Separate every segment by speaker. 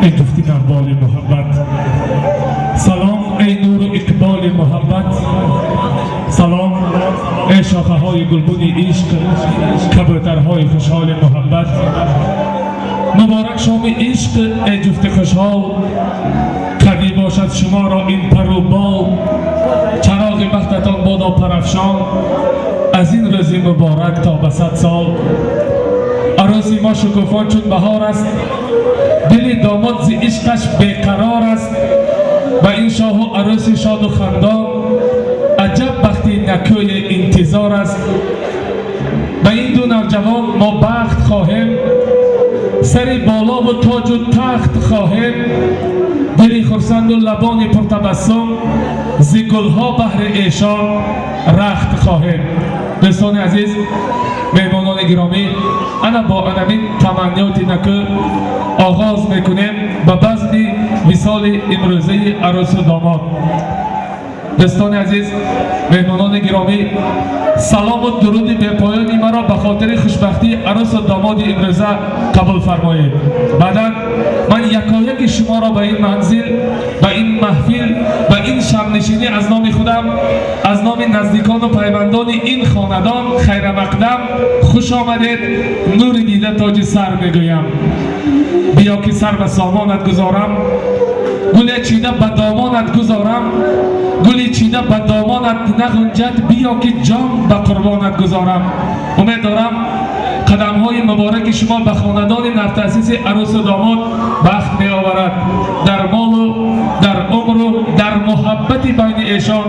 Speaker 1: ای جفتی اقبال محبت، سلام ای نور و اقبال محبت، سلام ای شاخه های گلبن عشق، کبوترهای خوشحال محبت. مبارک شام عشق ای جفت خوشحال، قوی باشد شما را این پر و بال، چراغ بختتان بادا پرافشان، از این روز مبارک تا به 100 سال. عروسی ما شکوفان چون بهار است، دل داماد ز عشقش بیقرار است. با این شاه و عروسی شاد و خندان، عجب بختی نکوی انتظار است. با این دو نوجوان ما بخت خواهیم، سر بالا و تاج و تخت خواهیم. دلی خرسند و لبان پرتبسم، ز گلها بهر ایشان رخت خواهیم. دوستان عزیز، مهمانان گرامی، انا با انمین تمنیات نکو آغاز میکنیم به بزم وصال امروزه عروس و داماد. دوستان عزیز، مهمانان گرامی، سلام و درود به پایانی مرا به خاطر خوشبختی عروس و داماد امروزه قبول فرمایید. بعدا من یکایک شما را به این منزل، به این محفل، به این شمنشینی از نام خودم، از نام نزدیکان و پیوندان این خاندان خیر مقدم خوش آمدید، نور دیده تاج سر میگویم. بیا که سر به سامانت گذارم، گل چیده به دامانت گذارم، گلی چیده به دامانت نغنجد، بیا که جان به قربانت گذارم. امید دارم قدم های مبارک شما به خاندان نوتأسیس عروس و داماد بخت می آورد، در مال و در عمر و در محبت بین ایشان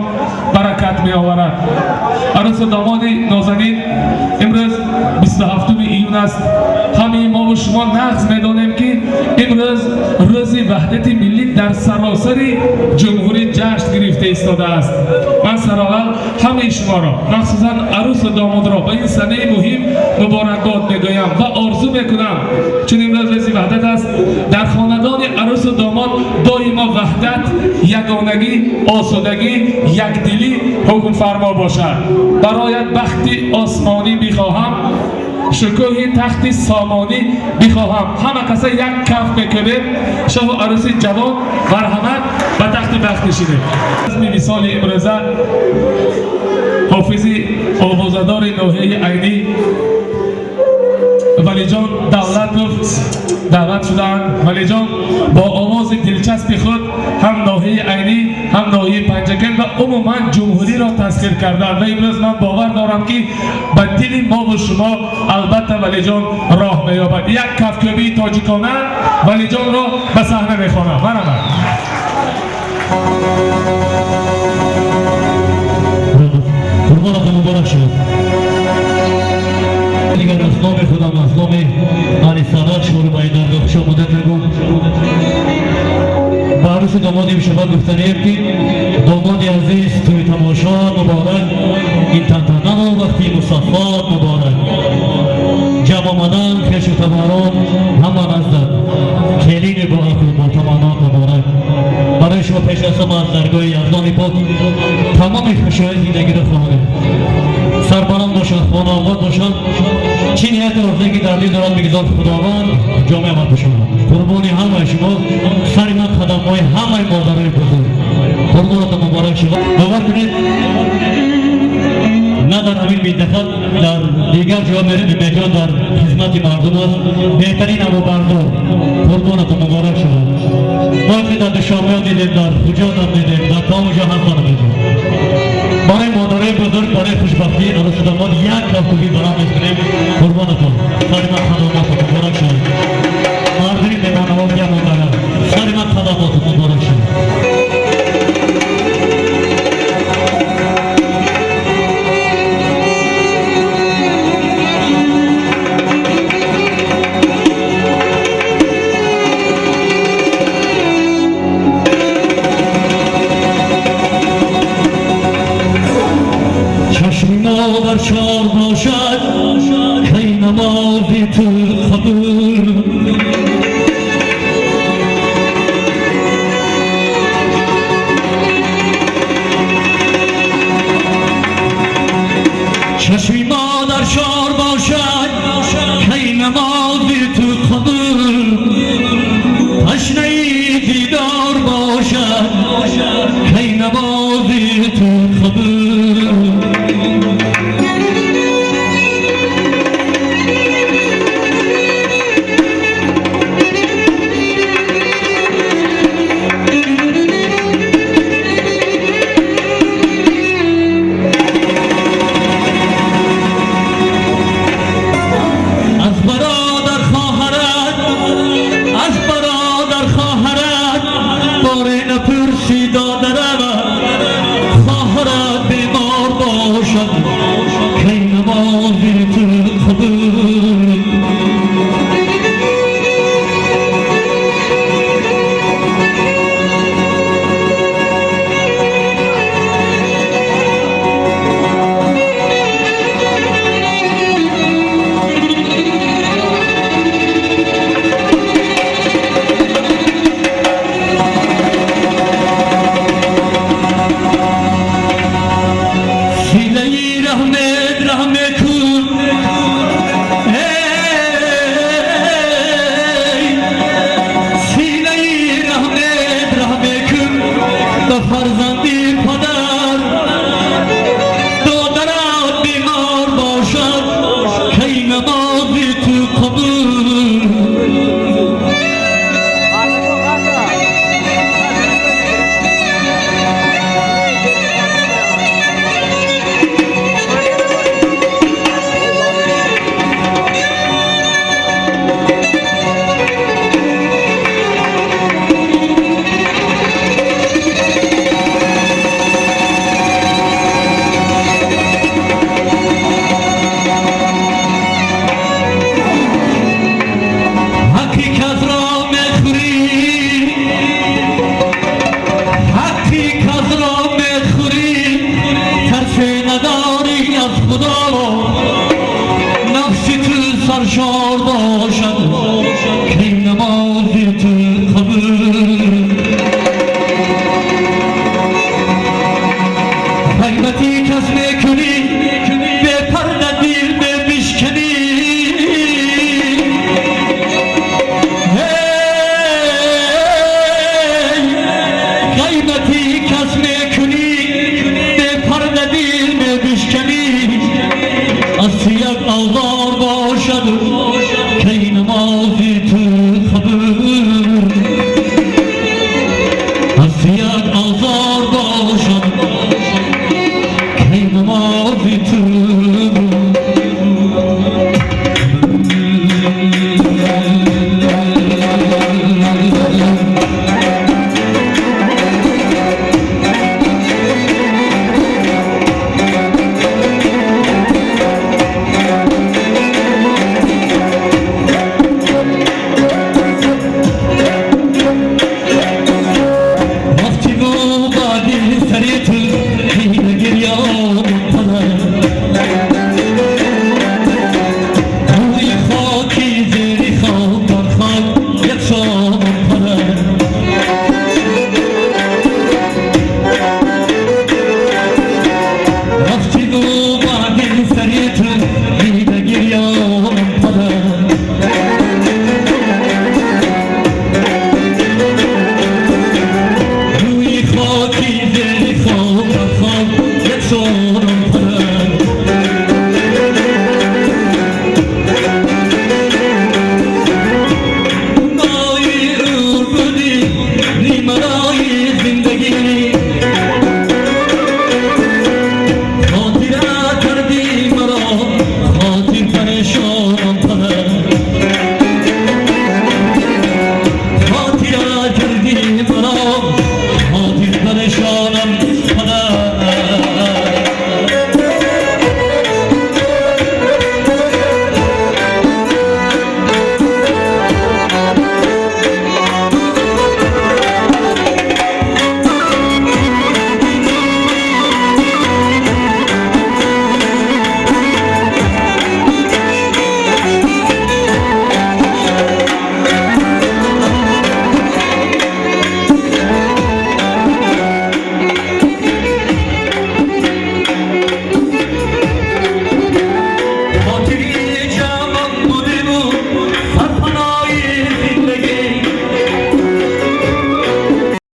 Speaker 1: برکت می آورد. عروس و داماد نازنین، امروز 27 ایون است. همه ما و شما نغز میدانیم که امروز روز وحدت ملی در سراسر جمهوری جشن گرفته ایستاده است. من سراول همه شما را، مخصوصا عروس و داماد را به این سنه مهم مبارکباد میگویم و آرزو میکنم، چون امروز روز وحدت است، در خاندان عروس و داماد دائما وحدت، یگانگی، آسودگی، یکدلی حکم فرما باشد. برایت بخت آسمانی میخواهم، شکوه تخت سامانی بخواهم. همه کسا یک کف میکنیم، شاه و عروسی جوان مرحمت به تخت بخت نشینه. اسم مثال امروزه حافظی آوازدار نوحه عینی ولی جان دولتوف دعوت شدند. ولی جان با آواز دلچسب خود هم ناحیه عینی، هم ناحیه پنجگل و عموما جمهوری را تسخیر کردند و امروز من باور دارم که به دل ما و شما البته ولی جان راه مییابد. یک کفکوبی تاجیکانه ولی جان را به صحنه میخوانم. مرحبا.
Speaker 2: قربانتون مبارک شد. دیگر از نام خودم، از نام علی سادات شما رو باید در خوش آمدید میگم. به عروس دامادی شما گفتنیم که دامادی عزیز توی تماشا مبارک، این تنتنه و وقتی مصفات مبارک، جمع آمدن خش و تباران همان ازدن، کلین با عقل با تمانات مبارک. برای شما پیش از همه از درگاه یزدان پاک تمام خوشهای زندگی را خواهیم. سربلند باشد، خانه آباد باشد، چی نیت رفته که در دل دارد بگذار خداوند جامعه آمد باشد. قربانی همه شما، سر من قدم های همه مادرای بزرگ، قربانتان مبارک شد. باور کنید نه در همین منطقه، در دیگر جا میجان در خدمت مردم است، بهترین ابو بردار. قربانتان مبارک شد. ما خدمت شما دیدیم، در حجات هم دیدیم، در تمام جهان خانه دیدیم. برای مادرای بزرگ، برای خوشبختی عروس و داماد یک کفکوبی برام میکنیم. قربانتان سر من خدمات مبارک شد.